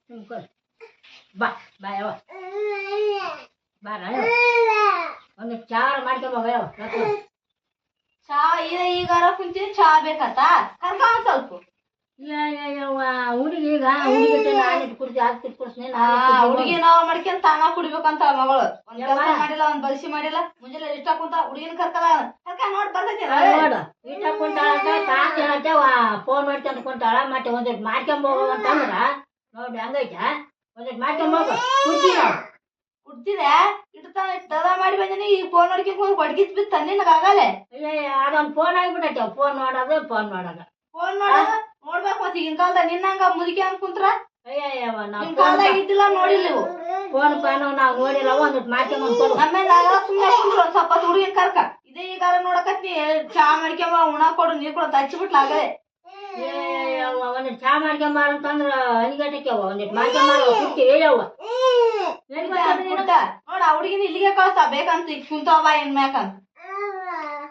ತುಂಬ್ಕೊಳ್ ಬಾ ಬಾ ಯಾವ ಬಾರ ಒಂದು ಚಾರ ಮಾಡ್ಕೊಂಬೋಗ ಯಾವ ಚಾ ಈಗಾರ ಕುಂತೀನಿ ಚಾ ಬೇಕತ್ತ ಕರ್ಕ ಒಂದ್ ಸ್ವಲ್ಪ ಹುಡುಗಿ ಈಗ ಹುಡುಗಿ ನಾನಿಟ್ಟು ಕುಡ್ದು ಹಾಕ್ತಿಟ್ಟು ಕೊಡ್ತೀನಿ ಹುಡುಗಿ ನಾವ್ ಮಾಡ್ಕೊಂಡ್ ತಾನ ಕುಡಿಬೇಕಂತ ಮಗಳು ಒಂದ್ ಕೆಲಸ ಮಾಡಿಲ್ಲ ಒಂದ್ ಬಲ್ಸಿ ಮಾಡಿಲ್ಲ ಮುಂಜಾನೆ ಇಷ್ಟ ಕುಂತ ಹುಡುಗಿನ ಕರ್ಕದ ನೋಡ್ ಬರ್ತೈತಿ ನೋಡು ಇಷ್ಟ ಕುಂತಾಳ ತಾತ ಫೋನ್ ಮಾಡ್ಕೊಂಡ್ ಕುಂತಾಳ ಮತ್ತೆ ಒಂದಿಟ್ಟು ಮಾಡ್ಕೊಂಬೋಗ ಅಂತಂದ್ರ ನೋಡಿ ಹಂಗೈತ ಒಂದಿಟ್ಟು ಮಾಡ್ಕೊಂಬೋಗ ಕುಡ್ತೀವಿ ನಾವು ಕುಡ್ತಿದೆ ಇಡ್ತಾನ ದದ ಮಾಡಿ ಬಂದಿನಿ ಈಗ ಫೋನ್ ನೋಡ್ಕೊಂಡ್ ಬಡ್ಗಿತ್ ಬಿತ್ತ ನಿನಗ ಆಗಲ್ಲೇ ಅದೊಂದು ಫೋನ್ ಆಗಿಬಿಟ್ಟೈತೆ ಫೋನ್ ನೋಡೋದು ಫೋನ್ ನೋಡೋದು ನೋಡ್ಬೇಕು ಮತ್ತೆ ಈಗಿನ ಕಾಲದಾಗ ನಿನ್ನಂಗ ಮುದುಕಿ ಹಂಗ ಕುಂತ್ರ ನಾವು ಕಾಲದಾಗ ಇದ್ದಿಲ್ಲ ನೋಡಿಲ್ಲ ನೀವು ಫೋನ್ ಪಾನು ನಾವು ನೋಡಿಲ್ಲ ಒಂದಿಟ್ಟು ಮಾಡ್ಕೊಂಡ್ ಕೊಡು ನಮ್ಮೇಲೆ ಸುಮ್ಮನೆ ಕುಂದ್ರು ಒಂದ್ ಸ್ವಲ್ಪ ಹುಡುಗಿನ ಕರ್ಕ ಇದೇ ಈಗಾರ ನೋಡಕತ್ನಿ ಚಾ ಮಾಡ್ಕೊಂಬ ಉಣ ಕೊಡು ನೀರ್ ಕೊಡು ಹಚ್ಚಿಬಿಟ್ಲ ಆಗಲೇ ಒಂದಿಟ್ಟು ಚಾ ಮಾಡ್ಕೊಂಬಾರ ಅಂತಂದ್ರ ಅನಿಗಟ್ಟಕ್ಕೆ ಒಂದಿಟ್ಟು ಮಾಡ್ಕೊಂಬಾರ ಕುಡ್ತೀವಿ ಯಾವ ನೋಡ ಹುಡುಗಿನ ಇಲ್ಲಿಗೆ ಕಳ್ಸ ಬೇಕಂತ ಈಗ ಕುಂತಾವ ಏನ್ ಮ್ಯಾಕಂತ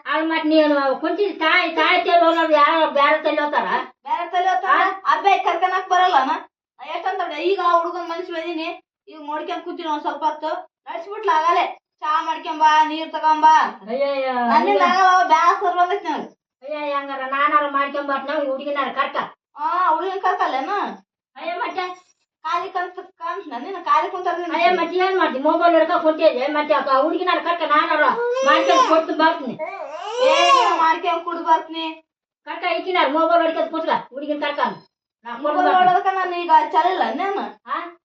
ಅದು ಮತ್ತೆ ನೀನು ಕುಂತಿದ್ ತಾಯಿ ತಲೆ ಹೋಗೋದು ಯಾರು ಬೇರೆ ತಲೆ ಹೋಗ್ತಾರ ಬೇರೆ ತಲೆ ಹೋಗ್ತಾರ ಅಬ್ಬೆ ಕರ್ಕನಕ್ ಬರಲ್ಲನ ಎಷ್ಟಂತ ಈಗ ಆ ಹುಡುಗನ್ ಮನ್ಸಿ ಬಂದಿನಿ ಈಗ ನೋಡ್ಕೊಂಡ್ ಕೂತೀನಿ ಒಂದ್ ಸ್ವಲ್ಪ ಹೊತ್ತು ನಡ್ಸ್ಬಿಟ್ಲ ಆಗಲೇ ಚಾ ಮಾಡ್ಕೊಂಬಾ ನೀರ್ ತಗೊಂಬ ನನ್ನಿಂದ ಆಗಲ್ಲ ಬ್ಯಾಸರ್ ಬಂದೈತಿ ನನಗೆ ಹಂಗಾರ ನಾನಾರ ಮಾಡ್ಕೊಂಬಾರ್ತ ನಾವು ಹುಡುಗಿನಾರ ಕರ್ಕ ಹುಡುಗಿನ ಕರ್ಕಲ್ಲೇನ ಮತ್ತೆ ಖಾಲಿ ಕಾಣ್ತ ನಿನ್ನ ಖಾಲಿ ಕುಂತಾರ ಮತ್ತೆ ಏನ್ ಮಾಡ್ತೀನಿ ಮೊಬೈಲ್ ಹಿಡ್ಕ ಕುಂತಿದ್ದೆ ಮತ್ತೆ ಹುಡುಗಿನಾರ ಕರ್ಕ ನಾನಾರ ಮಾಡ್ಕೊಂಡ್ ಕೊಟ್ಟು ಬರ್ತೀನಿ ಮಾಡ್ಕೊಂಡ್ ಕುಡ್ ಬರ್ತೀನಿ ಕರ್ಕ ಇಕ್ಕಿನಾರ ಮೊಬೈಲ್ ಹೊಡ್ಕೊಂಡ್ ಕುತ್ಕ ಹುಡುಗಿನ ಕರ್ಕ ಮೊಬೈಲ್ ನೋಡೋದಕ್ಕ ನಾನು ಈಗ ಚಲಿಲ್ಲ ನೀನು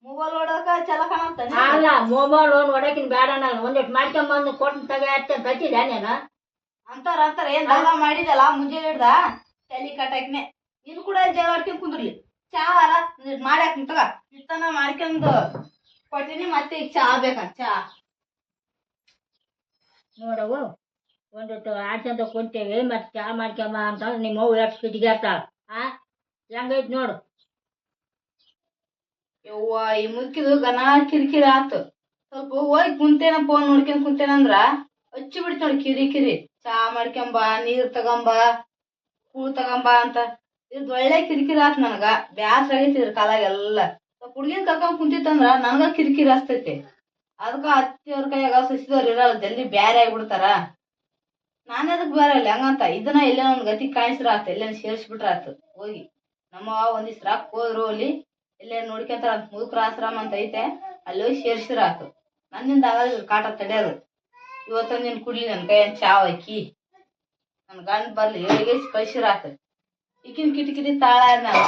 ಮೊಬೈಲ್ ನೋಡೋದಕ್ಕ ಚಲ ಕಾಣಂತ ಅಲ್ಲ ಮೊಬೈಲ್ ನೋಡಕಿನ್ ಬೇಡ ನಾನು ಒಂದಿಟ್ಟು ಮಾಡ್ಕೊಂಡ್ ಬಂದು ಕೊಟ್ಟು ತಗ ತಚ್ಚಿದ್ದೆ ನೀನು ಅಂತಾರ ಏನ್ ದಗ ಮಾಡಿದಲ್ಲ ಮುಂಜಾನೆ ಹಿಡ್ದ ತಲಿ ಕಟ್ಟಾಕ್ನೆ ನೀನು ಕೂಡ ಜಗಳ ಆಡ್ಕೊಂಡ್ ಕುಂದ್ರಲಿ ಚಾ ಅಲ್ಲ ಮಾಡ್ಯಾಕ ತಗ ಇಷ್ಟನ ಮಾಡ್ಕೊಂಡ್ ಕೊಟ್ಟಿನಿ ಮತ್ತೆ ಈಗ ಚಾ ಬೇಕಂತ ಚಾ ನೋಡವು ಒಂದಿಟ್ಟು ಆಡ್ಸಂತ ಕುಂತೇವಿ ಮತ್ತೆ ಚಾ ಮಾಡ್ಕೊಂಬ ಅಂತಂದ್ರೆ ನಿಮ್ಮ ಅವ್ವ ಎಷ್ಟು ಕಿಟಿಗೇರ್ತಾಳ ಹೆಂಗೈತ್ ನೋಡು ಯವ್ವ ಈ ಮುದುಕಿದು ಗನ ಕಿರಿಕಿರಿ ಆತು ಸ್ವಲ್ಪ ಹೋಗಿ ಕುಂತೇನ ಫೋನ್ ನೋಡ್ಕೊಂಡ್ ಕುಂತೇನಂದ್ರ ಹಚ್ಚಿ ಬಿಡ್ತ ನೋಡಿ ಕಿರಿ ಚಾ ಮಾಡ್ಕೊಂಬ ನೀರ್ ತಗೊಂಬ ಕೂಳ್ ತಗೊಂಬ ಅಂತ ಇದ್ ಒಳ್ಳೆ ಕಿರಿಕಿರಿ ಆತ್ ನನಗ ಬ್ಯಾಸ್ರ ಆಗೈತಿ ಇದ್ರ ಕಾಲಾಗ ಎಲ್ಲ ಸ್ವಲ್ಪ ಹುಡ್ಗಿನ್ ಕರ್ಕೊಂಡ್ ಕುಂತಿತ್ತಂದ್ರ ನನಗ ಕಿರಿಕಿರಿ ಹಸ್ತೈತಿ ಅದಕ್ಕ ಅತ್ತಿಯವ್ರ ಕೈಯಾಗ ಸಸಿದವ್ರು ಇರಲ್ಲ ಜಲ್ದಿ ಬ್ಯಾರೆ ಆಗ್ಬಿಡ್ತಾರ ನಾನೇ ಅದಕ್ ಬೇರೆ ಇಲ್ಲ ಹಂಗಂತ ಇದನ್ನ ಎಲ್ಲೇ ಒಂದ್ ಗತಿ ಕಾಯಿಸ್ರ ಆತ ಎಲ್ಲೇನ್ ಸೇರ್ಸ್ಬಿಟ್ರ ಆತು ಹೋಗಿ ನಮ್ಮ ಒಂದಿವ್ಸ ರಾಕ್ ಹೋದ್ರು ಅಲ್ಲಿ ಎಲ್ಲೇ ನೋಡ್ಕೊಂತಾರ ಮುದುಕ್ರ ಆಶ್ರಮ ಅಂತ ಐತೆ ಅಲ್ಲಿ ಹೋಗಿ ಸೇರ್ಸಿರ ಆತು ನನ್ನಿಂದ ಆಗಲ್ಲ ಕಾಟ ತಡೆಯೋದು ಇವತ್ತ ನೀನ್ ಕುಡ್ಲಿ ನನ್ ಕೈಯನ್ ಚಾವ್ ಹಾಕಿ ನನ್ ಗಂಡ್ ಬರ್ಲಿ ಏಳಿಗೆ ಕಳ್ಸಿರ ಆತ ಈಕಿನ ಕಿಟಕಿಟಿ ತಾಳ ನಾನು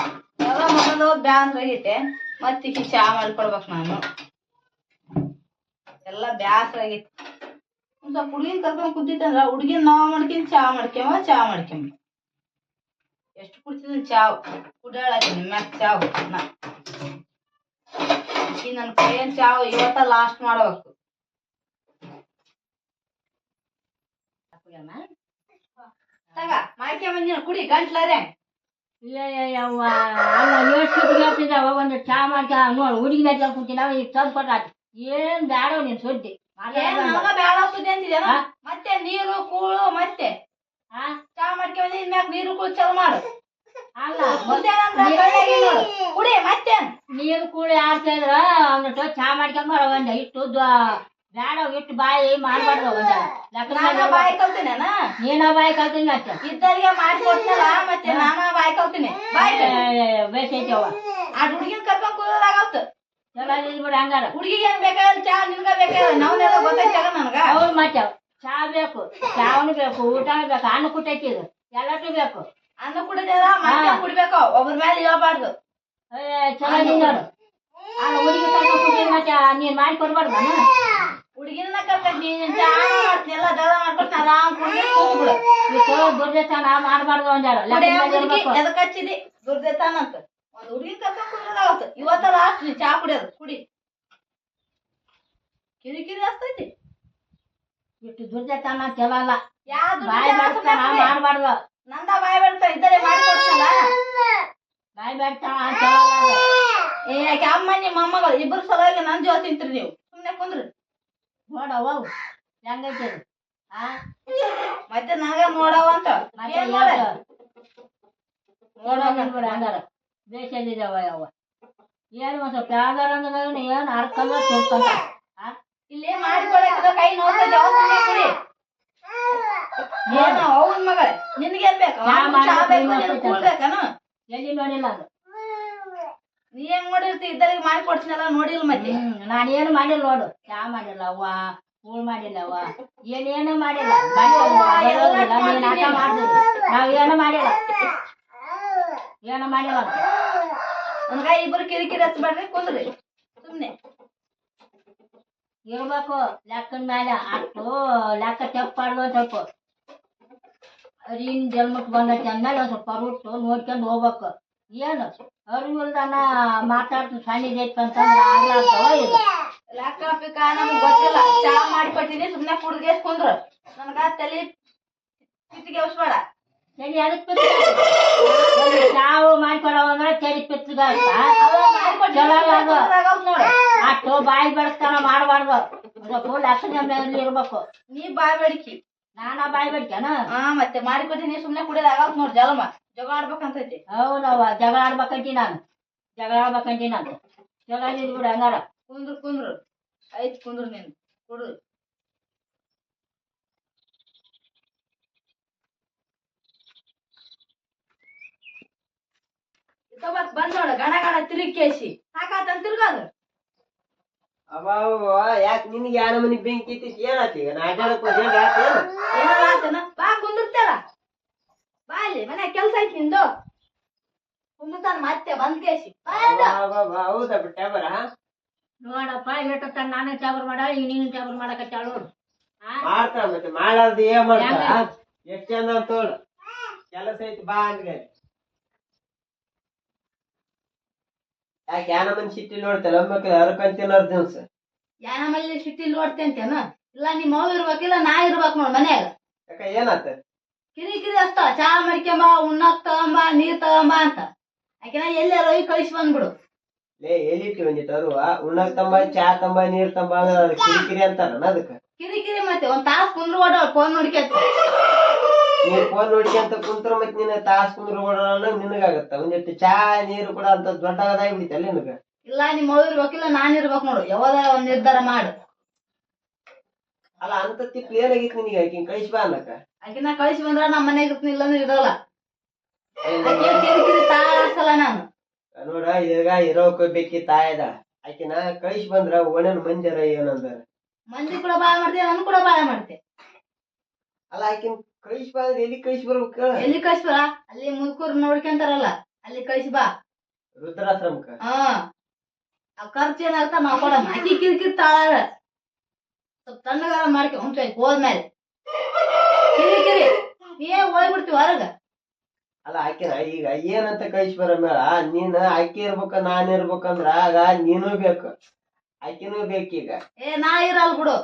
ಎಲ್ಲ ಮೊದಲು ಬ್ಯಾಸ್ರ ಆಗೈತೆ ಮತ್ ಈಕಿ ಚಾ ಮಾಡ್ಕೊಡ್ಬೇಕ್ ನಾನು ಎಲ್ಲ ಬ್ಯಾಸ್ರ ಆಗೈತಿ ಒಂದ್ ಸ್ವಲ್ಪ ಹುಡ್ಗಿನ್ ಕರ್ಕೊಂಡ್ ಕುಂತಿತ್ತಂದ್ರ ಹುಡ್ಗಿನ್ ನಾವ್ ಮಾಡ್ಕೊಂಡ್ ಚಾ ಮಾಡ್ಕೊಂಬ ಎಷ್ಟು ಕುಡ್ತಿದ್ದೀನಿ ಚಾವ್ ಕುಡಿಯಾಳಾಕಿನಿ ಮ್ಯಾಕ್ ಚಾವ್ ಈ ನನ್ ಕೈಯನ್ ಚಾವ್ ಇವತ್ತ ಲಾಸ್ಟ್ ಮಾಡ್ಬೇಕು ತಗ ಮಾಡ್ಕೊಂಬಂದಿನ ಕುಡಿ ಗಂಟ್ಲಾರೆ ಅಲ್ಲ ಹೇಳ್ತಿದ್ದಾವ ಒಂದು ಚಾ ಮಾಡ್ಕ ನೋಡು ಹುಡುಗಿನ ಕುಂತಿನ ಈಗ ತಂದು ಕೊಟ್ಟ ಏನ್ ಬೇಡ ನೀನ್ ಸುದ್ದಿ ಬೇಡ ಸುದ್ದಿ ಅಂತಿದ್ಯಾ ಮತ್ತೆ ನೀರು ಕೂಳು ಮತ್ತೆ ಚಾ ಮಾಡ್ಕೊಂಬಂದಿ ಮ್ಯಾಕ್ ನೀರು ಕೂಳು ಚಲೋ ಮಾಡು ಅಲ್ಲ ಕುಡಿ ಮತ್ತೆ ನೀರು ಕೂಳಿ ಆಡ್ತಾ ಇದ್ರ ಒಂದಿಟ್ಟು ಚಾ ಮಾಡ್ಕೊಂಬಾರ ಒಂದ ಇಟ್ಟು ಬೇಡ ಇಟ್ಟು ಬಾಯಿ ಮಾಡ್ಬಾರ್ದು ಬಾಯಿ ಕಲ್ತೀನಿ ನೀನ ಬಾಯಿ ಕಲ್ತೀನಿ ಮತ್ತೆ ಇದ್ದರಿಗೆ ಮಾಡ್ಕೊಡ್ತಾರ ಮತ್ತೆ ನಾನ ಬಾಯಿ ಕಲ್ತೀನಿ ಬೇಸೈತವ ಆ ಹುಡುಗಿನ ಕರ್ಕೊಂಡ್ ಕೂದಾಗತ್ತ ಚಲೋ ಬಿಡ ಹಂಗಾರ ಹುಡುಗಿಗೆ ಏನ್ ಬೇಕಾದ್ರೆ ಚಾ ನಿನ್ಗ ಬೇಕಾದ್ರೆ ನಾವ್ನೆಲ್ಲ ಗೊತ್ತೈತಾಗ ನನ್ಗ ಅವ್ರು ಮತ್ತೆ ಚಾ ಬೇಕು ಚಾವನು ಬೇಕು ಊಟನೂ ಬೇಕು ಅನ್ನ ಕುಟ್ಟೈತಿದ್ರು ಎಲ್ಲಟು ಬೇಕು ಅನ್ನ ಕುಡಿದಲ್ಲ ಮತ್ತೆ ಕುಡಿಬೇಕು ಒಬ್ರ ಮೇಲೆ ಹೇಳ್ಬಾರ್ದು ಚಲೋ ನೋಡು ಅಲ್ಲ ಹುಡುಗಿ ಕರ್ಕೊಂಡ್ ಕುಂತಿದ್ ಮತ್ತೆ ನೀನ್ ಮಾಡಿ ಕೊಡ್ಬಾರ್ದು ಹುಡುಗಿನ ಕರ್ಕೊಂಡ್ ಚಾ ಮಾಡ್ತೀನಿ ಎಲ್ಲ ದಳ ಮಾಡ್ಕೊಡ್ತೀನಿ ಆರಾಮ್ ಕುಡ್ಬಿಡು ದುರ್ದೈತಾನ ಮಾಡ್ಬಾರ್ದು ಅಂದಾರ ಎದಕ್ ಹಚ್ಚಿದಿ ದುರ್ದೈತಾನ ಅಂತ ಒಂದ್ ಹುಡುಗಿನ ಕರ್ಕೊಂಡ್ ಕುಂದ್ರದಾಗತ್ತ ಇವತ್ತ ಲಾಸ್ಟ್ ನೀ ಚಾ ಕುಡಿಯೋದು ಕುಡಿ ಕಿರಿಕಿರಿ ಹಸ್ತೈತಿ ಇಟ್ಟು ದುರ್ದೈತಾನ ಚಲೋ ಅಲ್ಲ ಬಾಯಿ ಮಾಡ್ಬಾರ್ದು ನಂದ ಬಾಯಿ ಬೆಳ್ತಾ ಇದ್ದರೆ ಮಾಡ್ಕೊಡ್ತಾನ ಬಾಯಿ ಬೆಳ್ತಾನ ಯಾಕೆ ಅಮ್ಮ ನಿಮ್ಮ ಮೊಮ್ಮಗಳು ಇಬ್ಬರು ಸಲುವಾಗಿ ನನ್ ಜೊತೆ ತಿಂತ್ರಿ ನೀವು ಸುಮ್ನೆ ಕುಂದ್ರಿ ನೋಡವ ಹೆಂಗೈತಿ ಮತ್ತೆ ನನಗ ನೋಡವ ಅಂತ ನೋಡವ ಹಂಗಾರ ಬೇಸಲ್ಲಿದ್ದಾವ ಯಾವ ಏನು ಒಂದ್ ಸ್ವಲ್ಪ ಯಾವ್ದಾರ ಅಂದ್ರೆ ಏನು ಅರ್ಕಂದ್ರೆ ತಿಳ್ಕೊಂಡ ಇಲ್ಲೇ ಮಾಡಿಕೊಡಕ್ಕೆ ಕೈ ನೋಡ್ತೈತೆ ಅವಸರ ಕುಡಿ ಏನು ಅವನ್ ಮಗ ನಿನ್ಗೇನ್ ಬೇಕು ಚಾ ಚಾ ಬೇಕು ಮಾಡ್ಬೇಕು, ನಿನ್ ಕೂಡ್ಬೇಕನ ಎಲ್ಲಿ ನೋಡಿಲ್ಲ ಅದು ನೀ ಹೆಂಗ್ ನೋಡಿರ್ತಿ ಇದ್ದರಿಗೆ ಮಾಡಿ ಕೊಡ್ತೀನಲ್ಲ ನೋಡಿಲ್ಲ ಮತ್ತೆ ನಾನೇನು ಮಾಡಿಲ್ಲ ನೋಡು ಚಾ ಮಾಡಿಲ್ಲ ಅವ್ವ ಕೂಳ್ ಮಾಡಿಲ್ಲ ಅವ್ವ ಏನೇನು ಮಾಡಿಲ್ಲ ನೀನ್ ಆಟ ಮಾಡ್ತೀವಿ ನಾವ್ ಏನು ಮಾಡಿಲ್ಲ ಏನು ಮಾಡಿಲ್ಲ ನನ್ಗ ಇಬ್ರು ಕಿರಿಕಿರಿ ಹಚ್ಬೇಡ್ರಿ ಕುಂದ್ರಿ ಸುಮ್ನೆ ಇರ್ಬೇಕು ಲೆಕ್ಕದ ಮೇಲೆ ಅಷ್ಟು ಲೆಕ್ಕ ತೆಪ್ಪಾಡ್ದು ಸ್ವಲ್ಪ ಅರಿನ್ ಜನ್ಮಕ್ಕೆ ಬಂದೈತಿ ಅಂದ್ಮೇಲೆ ಒಂದ್ ಸ್ವಲ್ಪ ಹೊರಟು ನೋಡ್ಕೊಂಡು ಹೋಗ್ಬೇಕು ಏನು ಅರಿವಿಲ್ದನ ಮಾತಾಡ್ತು ಸಣ್ಣಿದೈತಿ ಅಂತಂದ್ರೆ ಆಗ್ಲಾರ್ದವ ಇದು ಲೆಕ್ಕ ಪಿಕ್ಕ ನಮ್ಗ್ ಗೊತ್ತಿಲ್ಲ ಚಾ ಮಾಡಿಕೊಟ್ಟಿನಿ ಸುಮ್ನೆ ಕುಡ್ಗೆ ಕುಂದ್ರು ನನ್ಗ ತಲೆ ಪಿತ್ತಿಗೆ ಅವಸ್ಬೇಡ ಚಳಿ ಅದಕ್ಕೆ ಚಾವು ಮಾಡ್ಕೊಡವ ಅಂದ್ರೆ ಚಳಿ ಪಿತ್ತಗ ನೋಡು ಅಷ್ಟು ಬಾಯಿ ಬೆಳೆಸ್ತಾನ ಮಾಡಬಾರ್ದು ಸ್ವಲ್ಪ ಲೆಕ್ಕದ ಮೇಲೆ ಇರ್ಬೇಕು ನೀ ಬಾಯ್ ಬೇಡಿಕಿ ನಾನಾ ಬಾಯಿ ಬೆಡ್ಕೇನ ಹಾ ಮತ್ತೆ ಮಾಡಿಕೊಟ್ಟಿನಿ ಸುಮ್ನೆ ಕುಡಿಯೋದಾಗತ್ ನೋಡ್ ಜಲಮ ಜಗಳ ಆಡ್ಬೇಕಂತೈತಿ ಹೌದವ್ವ ಜಗಳ ಆಡ್ಬೇಕಂತಿ ನಾನು ಜಗಳ ಆಡ್ಬೇಕಂತಿ ನಾನು ಚಲೋ ಇದ್ ಬಿಡು ಹಂಗಾರ ಕುಂದ್ರು ಕುಂದ್ರು ಐತ್ ಕುಂದ್ರು ನೀನು ಕುಡು ಬಂದ್ ನೋಡ ಗಣ ಗಣ ತಿರುಗಿ ಕೇಸಿ ಸಾಕಾತಂತ ತಿರ್ಗಾದು ಅಬ್ಬಾವ ಯಾಕೆ ನಿನ್ಗೆ ಯಾರ ಮನಿ ಬೆಂಕಿ ಇತ್ತಿತ್ತು ಏನಾಯ್ತು ಈಗ ನಾಟಕ ಏನಾರ ಆತನ ಬಾ ಕುಂದಿರ್ತೇಳ ಬಾ ಇಲ್ಲಿ ಮನೆ ಕೆಲ್ಸ ಐತಿ ನಿಂದು ಕುಂದಿರ್ತಾನ ಮತ್ತೆ ಬಂದ್ ಕೇಸಿ ಹೌದಾ ಬಿಟ್ಟಾಬರ ನೋಡಪ್ಪ ಎಷ್ಟು ನಾನು ಚಾಬರ್ ಮಾಡ ಈಗ ನೀನು ಚಾಬರ್ ಮಾಡಕತ್ತಾಳು ಮಾಡ್ತಾಳ ಮತ್ತೆ ಮಾಡಾರ್ದು ಏನ್ ಮಾಡ್ತಾಳ ಎಷ್ಟ್ ಚಂದ ತೋಳು ಕೆಲಸ ಐತಿ ಬಾ ಅಂದ್ಗೆ ಯಾಕೆ ಯಾನ ಮನಿ ಸಿಟ್ಟಿ ನೋಡ್ತಾಳ ಒಮ್ಮೆ ಹರ್ಕೊಂತಿನ ದಿವ್ಸ ಯಾನಮಲ್ಲಿ ಸಿಟ್ಟಿ ನೋಡ್ತೆ ಅಂತೇನ ಇಲ್ಲ ನಿಮ್ ಮಗು ಇರ್ಬೇಕಿಲ್ಲ ನಾ ಇರ್ಬೇಕು ನೋಡ್ ಮನ್ಯಾಗ ಯಾಕ ಏನಾತ ಕಿರಿಕಿರಿ ಹಸ್ತ ಚಾ ಮಾಡ್ಕೊಂಬ ಉಣ್ಣಕ್ ತಗೊಂಬ ನೀರ್ ತಗೊಂಬ ಅಂತ ಯಾಕೆನ ಎಲ್ಲಾರ ಹೋಗಿ ಕಳಿಸಿ ಬಂದ್ಬಿಡು ಲೇ ಎಲ್ಲಿಟ್ಟಿ ಒಂದಿಟ್ಟು ಅರುವ ಉಣ್ಣಕ್ ತಂಬ ಚಾ ತಂಬ ನೀರ್ ತಂಬ ಅಂದ್ರೆ ಕಿರಿಕಿರಿ ಅಂತಾರ ಅದಕ್ಕ ಕಿರಿಕಿರಿ ಮತ್ತೆ ಒಂದ್ ತಾಸ್ ಕುಂದ್ರು ಓಡೋಳ ಫೋನ್ ನೋಡ್ಕೊಂತ ನೀನ್ ಫೋನ್ ನೋಡ್ಕೊಂತ ಕುಂತ್ರ ಮತ್ ನಿನ್ನ ತಾಸ್ ಕುಂದ್ರ ಓಡೋಣ ನಿನಗಾಗತ್ತ ಒಂದಿಟ್ಟು ಚಾ ನೀರು ಕೂಡ ಅಂತ ದೊಡ್ಡದಾಗಿ ಬಿಡ್ತಲ್ಲ ನಿನಗ ಇಲ್ಲ ನಿಮ್ ಮಗು ಇರ್ಬೇಕಿಲ್ಲ ನಾನ್ ಇರ್ಬೇಕು ನೋಡು ಯಾವ್ದಾರ ಒಂದ್ ನಿರ್ಧಾರ ಮಾಡು ಅಲ್ಲ ಅಂತ ತಿಪ್ಪ ಏನಾಗಿತ್ತು ನಿನಗೆ ಆಕಿನ್ ಕಳಿಸಿ ಬಾ ಅನ್ನಕ ಆಕಿನ ಕಳಿಸಿ ಬಂದ್ರ ನಮ್ಮ ಮನೆಗೆ ಇರ್ತೀನಿ ಇಲ್ಲಂದ್ರೆ ಇರಲ್ಲ ಆಕೆ ಕಿರಿಕಿರಿ ತಾಸಲ್ಲ ನಾನು ನೋಡ ಈಗ ಇರೋಕ್ ಬೇಕಿ ತಾಯದ ಆಕಿನ ಕಳಿಸಿ ಬಂದ್ರ ಓಣನ್ ಮಂಜರ ಏನಂದಾರ ಮಂದಿ ಕೂಡ ಬಾಳ ಮಾಡ್ತೇವೆ ನನ್ ಕೂಡ ಬಾಳ ಮಾಡ್ತೆ ಅಲ್ಲ ಆಕಿನ್ ಕಳಿಸಿ ಬಾ ಅಂದ್ರೆ ಎಲ್ಲಿ ಕಳಿಸಿ ಬರ್ಬೇಕ ಎಲ್ಲಿ ಕಳಿಸಿ ಬಾ ಅಲ್ಲಿ ಮುದುಕರು ನೋಡ್ಕೊಂತಾರಲ್ಲ ಅಲ್ಲಿ ಕಳಿಸಿ ಬಾ ರುದ್ರಾಶ್ರಮಕ್ಕ ಹಾ ಆ ಖರ್ಚು ಏನಾಗ್ತಾ ನಾವ್ ಕೊಡಮ್ಮ ಆಕಿ ಕಿರಿಕಿರಿ ತಾಳ ಸ್ವಲ್ಪ ತಣ್ಣಗಾರ ಮಾಡ್ಕೊ ಹೋದ್ಮೇಲೆ ಕಿರಿಕಿರಿ ನೀ ಹೋಗ್ಬಿಡ್ತೀವಿ ಹೊರಗ ಅಲ್ಲ ಆಕಿನ ಈಗ ಏನಂತ ಕಳಿಸಿ ಬರ ಮೇಳ ನೀನ್ ಆಕಿ ಇರ್ಬೇಕ ನಾನ್ ಇರ್ಬೇಕಂದ್ರ ಆಗ ನೀನು ಬೇಕು ಆಕಿನೂ ಬೇಕೀಗ ನಾ ಇರಲ್ ಬಿಡು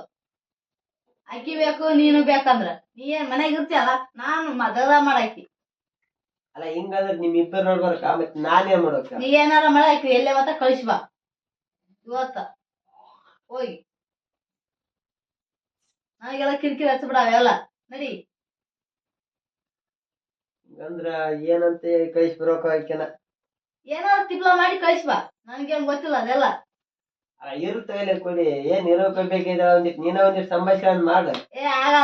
ಅಕ್ಕಿ ಬೇಕು ನೀನು ಬೇಕಂದ್ರ ನೀ ಏನ್ ಮನ್ಯಾಗ ಇರ್ತೀಯಲ್ಲ ನಾನು ಮದದ ಮಾಡಾಕಿ ಅಲ್ಲ ಹಿಂಗಂದ್ರ ನಿಮ್ ಇಬ್ಬರು ನೋಡ್ಬರ್ಕ ಮತ್ ನಾನೇನ್ ಮಾಡ್ಬೇಕ ನೀ ಏನಾರ ಮಾಡಾಕಿ ಎಲ್ಲೇ ಮತ್ತ ಕಳಿಸಿ ಬಾ ಇವತ್ತ ಹೋಗಿ ನನಗೆಲ್ಲ ಕಿರಿಕಿರಿ ಹಚ್ಬಿಡ ಅವೆಲ್ಲ ನಡಿ ಅಂದ್ರ ಏನಂತ ಕಳಿಸಿ ಬರೋಕ ಆಕಿನ ಏನಾರ ತಿಪ್ಲ ಮಾಡಿ ಕಳಿಸಿ ಬಾ ನನ್ಗೇನ್ ಗೊತ್ತಿಲ್ಲ ಅದೆಲ್ಲ ಇರುತ್ತಲೆ ಕೊಡಿ ಏನ್ ಇರೋಕ ಬೇಕಿದ ಒಂದಿಟ್ ನೀನ ಒಂದಿಟ್ ಸಂಭಾಷಣೆ ಮಾಡ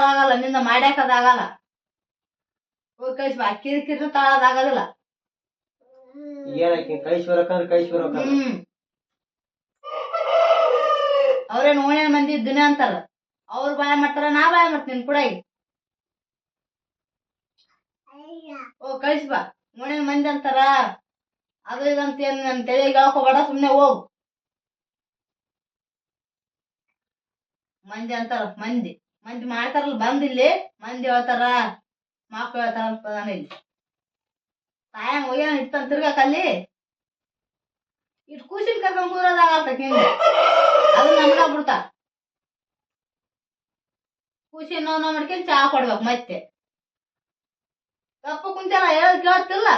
ಆಗಲ್ಲ ನಿಂದ ಮಾಡ್ಯಾಕದಾಗಲ್ಲ ಹೋಗಿ ಕಳಿಸಿ ಬಾ ಕಿರಿಕಿರಿ ತಾಳೋದಾಗೋದಿಲ್ಲ ಏನಕ್ಕೆ ಕಳಿಸಿ ಬರೋಕಂದ್ರೆ ಕಳಿಸಿ ಬರೋಕ ಅವ್ರೇನ್ ಓಣೇನ್ ಮಂದಿ ದಿನ ಅಂತಾರ ಅವ್ರು ಬಾಯ ಮಾಡ್ತಾರ ನಾ ಬಾಯ ಮಾಡ್ತೀನಿ ಕೂಡ ಹೋಗ್ ಕಳಿಸಿ ಬಾ ಓಣೇನ್ ಮಂದಿ ಅಂತಾರ ಅದು ಇದಂತ ಏನ್ ನನ್ ತಲೆಗೆ ಹೇಳ್ಕೋಬೇಡ ಸುಮ್ನೆ ಹೋಗು ಮಂದಿ ಅಂತಾರ ಮಂದಿ ಮಂದಿ ಮಾಡ್ತಾರಲ್ಲ ಬಂದಿಲ್ಲಿ ಮಂದಿ ಹೇಳ್ತಾರ ಮಕ್ಳು ಹೇಳ್ತಾರ ಅಂತ ಇಲ್ಲಿ ತಾಯಂಗ್ ಹೋಗ್ಯಾನ ಇರ್ತಂತ ತಿರ್ಗಾಕಲ್ಲಿ ಇಟ್ ಕೂಸಿನ ಕರ್ಕೊಂಡ್ ಕೂರೋದಾಗತ್ತ ಹಿಂದೆ ಅದು ನಮ್ಗ ಬಿಡ್ತಾ ಖುಷಿ ನೋವು ಮಾಡ್ಕೊಂಡು ಚಾ ಕೊಡ್ಬೇಕು ಮತ್ತೆ ತಪ್ಪು ಕುಂತಲ್ಲ ಹೇಳದ್ ಕೇಳತ್ತಿಲ್ಲ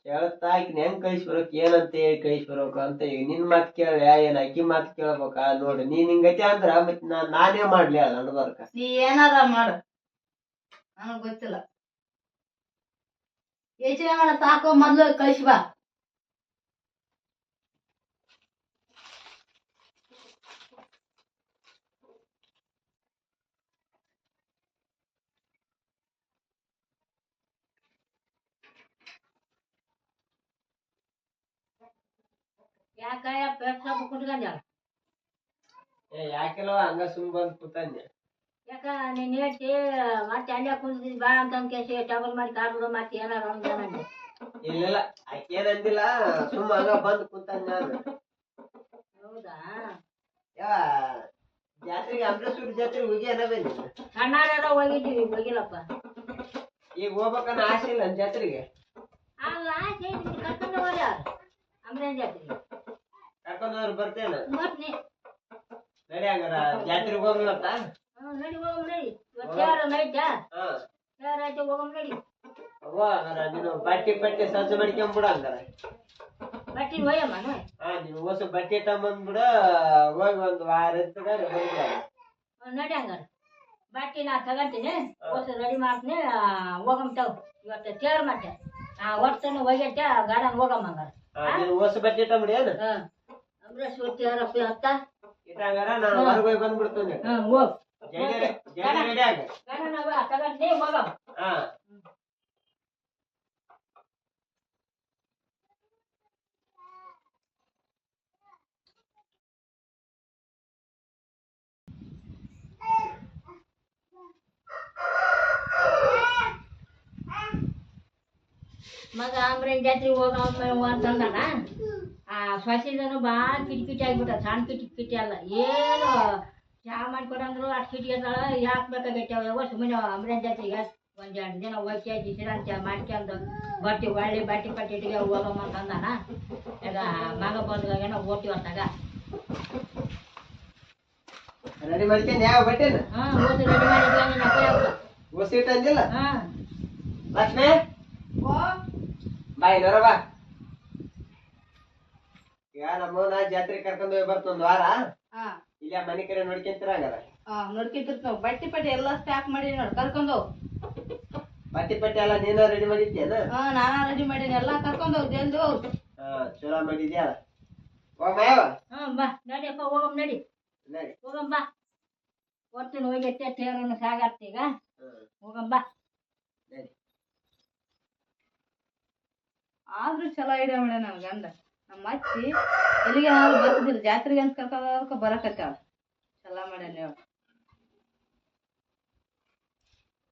ಕೇಳತ್ತಾ ಆಕಿನ ಹೆಂಗ್ ಕಳಿಸಿ ಬರೋಕ್ ಏನಂತ ಹೇಳಿ ಕಳಿಸಿ ಬರೋಕ ಅಂತ ಈಗ ನಿನ್ ಮಾತ್ ಕೇಳ ಏನ್ ಅಕ್ಕಿ ಮಾತ್ ಕೇಳ್ಬೇಕ ನೋಡು ನೀನ್ ಹಿಂಗತಿ ಅಂದ್ರ ಮತ್ ನಾನೇ ಮಾಡ್ಲಿ ಅದ ಅನ್ಬರ್ಕ ನೀ ಏನಾರ ಮಾಡು ನನಗ್ ಗೊತ್ತಿಲ್ಲ ಯೋಚನೆ ಮಾಡ ಸಾಕು ಮೊದ್ಲು ಕಳಿಸಿ ಬಾ ಯಾಕಾಯ ಪೇಟ್ ಸ್ವಲ್ಪ ಕುಟ್ಕೊಂಡ್ಯಾಳ ಯಾಕೆಲ್ಲವ ಹಂಗ ಸುಮ್ ಬಂದ್ ಕೂತಂದೆ. ಯಾಕ ನೀನ್ ಹೇಳ್ತಿ ಮತ್ತೆ ಅಲ್ಲೇ ಕುಂತಿದ್ ಬಾ ಅಂತ ಕೇಸಿ ಟಬಲ್ ಮಾಡಿ ಕಾಡ್ಬಿಡು ಮತ್ತೆ ಏನಾರ ಅಂದೆ. ಇಲ್ಲ ಆಕೇನ್ ಅಂದಿಲ್ಲ, ಸುಮ್ಮ ಹಂಗ ಬಂದ್ ಕೂತಂದ್ ನಾನು. ಹೌದಾ ಯಾವ ಜಾತ್ರೆಗೆ ಅಮರೇಶ್ವರ ಜಾತ್ರೆಗೆ ಹೋಗಿ ಅನ್ನಬೇನಿ ಸಣ್ಣಾರ ಹೋಗಿದ್ದೀವಿ ಹೋಗಿಲ್ಲಪ್ಪ. ಈಗ ಹೋಗ್ಬೇಕನ್ನ ಆಸೆ ಇಲ್ಲ ಜಾತ್ರೆಗೆ. ಅಲ್ಲ ಕರ್ಕೊಂಡು ಹೋಗ್ಯ ಅಮ್ರೇನ್ ಜಾತ್ರೆಗೆ ಕರ್ಕೊಂಡವ್ರು ಬರ್ತೇನ ಬರ್ತೀನಿ. ನಡಿ ಹಂಗಾರ ಜಾತ್ರೆಗೆ ಹೋಗ್ಲತ್ತ. ನಡಿ ಹೋಗಮ್ ನಡಿ ಇವತ್ತು ಯಾರು ನೈಟಾ ಹಾ ಯಾರಾಯ್ತು ಹೋಗಮ್ ನಡಿ. ಅವ್ವ ಹಂಗಾರ ನೀನು ಬಟ್ಟೆ ಸಜ್ಜು ಮಾಡ್ಕೊಂಬಿಡ ಹಂಗಾರ. ಬಟ್ಟಿ ಹೋಯಮ್ಮ ನೀನು ಹೊಸ ಬಟ್ಟೆ ತಗೊಂಬಂದ್ಬಿಡ, ಹೋಗಿ ಒಂದ್ ವಾರ ಇರ್ತದ ಬಂದ್ಬಿಡ. ನಡಿ ಹಂಗಾರ ಬಟ್ಟಿ ನಾ ತಗಂತೀನಿ ಹೊಸ ರೆಡಿ ಮಾಡ್ತೀನಿ. ಹೋಗಮ್ ತಗೋ ಇವತ್ತು ತೇರ್ ಮತ್ತೆ ಒಟ್ಟನ್ನು ಹೋಗೈತೆ ಗಾರ್ಡನ್ ಹೋಗಮ್ಮ ಹಂಗಾರ. ನೀನು ಹೊಸ ಬಟ್ಟೆ ತಗೊಂಬಿಡಿ ಏನು ಅಮರೇಶ್ವರ ತೇರಪ್ಪ ಹತ್ತ ಇಟ್ಟ ಹಂಗಾರ ನಾನು ಹೊರಗೆ ಹೋಗಿ ಬಂದ್ಬಿಡ್ತೀನಿ. ಹೋಗ್ ರೆಡಿ ಆಗ ತಗಂತೀನಿ ಹೋಗಮ್. ಹಾ ಮಗ ಅಮ್ರೇನ್ ಜಾತ್ರೆಗೆ ಹೋಗಮ್ಮ ಅಂತಂದಾನ. ಸೊಸಿದನು ಭಾಳ ಕಿಟಕಿಟಿ ಆಗ್ಬಿಟ್ಟ. ಸಣ್ಣ ಕಿಟಕಿಟಿ ಅಲ್ಲ ಏನು ಚಹಾ ಮಾಡ್ಕೊಡಂದ್ರು ಅಷ್ಟು ಕಿಟಕಿ ಅದಾಳ. ಯಾಕೆ ಬೇಕಾಗೈತೆ ಯಾವ ಸುಮ್ಮನೆ ಅಮ್ರೇನ್ ಜಾತ್ರೆಗೆ ಒಂದೆರಡು ದಿನ ಹೋಗಿ ದಿಸಿರಂತ ಮಾಡ್ಕೊಂಡು ಬರ್ತೀವಿ ಒಳ್ಳೆ ಬಟ್ಟೆ ಇಟ್ಟಿಗೆ ಹೋಗಮ್ಮ ಅಂತಂದಾನ. ಈಗ ಮಗ ಬಂದ್ಗಾಗೇನೋ ಓದ್ತೀವಿ ಹೊತ್ತಾಗ. ರೆಡಿ ಮಾಡ್ಕೊಂಡು ಯಾವ ಬಟ್ಟೆನ ಓದಿ ರೆಡಿ ಮಾಡಿದ್ವಿ ಹೊಸ ಇಟ್ಟು ಅಂದಿಲ್ಲ. ಹಾಂ ಲಕ್ಷ್ಮಿ ಬಾಯ್ ನರ ಬಾ. ಈಗ ನಮ್ಮವನ ಜಾತ್ರೆ ಕರ್ಕೊಂಡು ಹೋಗಿ ಬರ್ತೊಂದ್ ವಾರ. ಇಲ್ಲ ಮನೆ ಕಡೆ ನೋಡ್ಕೊಂತೀರ ಹಂಗಾರ. ನೋಡ್ಕೊಂತಿರ್ತಾವ ಬಟ್ಟೆ ಎಲ್ಲ ಸ್ಟಾಕ್ ಮಾಡಿ ನೋಡ್ ಕರ್ಕೊಂಡ್ ಹೋಗ್. ಬಟ್ಟೆ ಎಲ್ಲ ನೀನ ರೆಡಿ ಮಾಡಿದ್ಯೇನ? ನಾನಾ ರೆಡಿ ಮಾಡೀನಿ ಎಲ್ಲ ಕರ್ಕೊಂಡ್ ಹೋಗ್ ಜಲ್ದಿ ಹೋಗ್. ಚಲೋ ಮಾಡಿದ್ಯಾ. ಹೋಗಮ್ಮ ಬಾ ನಡಿಯಪ್ಪ ಹೋಗಮ್ ನಡಿ ನಡಿ ಹೋಗಮ್ ಬಾ. ಹೊರ್ತಿನ ಹೋಗೈತೆ ತೇರನ್ನು ಸಾಗಾಡ್ತೀಗ ಹೋಗಮ್ ಬಾ. ಆದ್ರೂ ಚಲೋ ಐಡಿಯಾ ಮಾಡ ನನ್ ಗಂಡ. ನಮ್ಮ ಅತ್ತಿ ಎಲ್ಲಿಗೆ ನಾನು ಬರ್ತಿದ್ದಿಲ್ಲ ಜಾತ್ರೆಗೆ ಅಂತ ಕರ್ಕೊಂಡ್ ಬರಕತ್ತಾಳ. ಚಲೋ ಮಾಡ್ಯಾನ.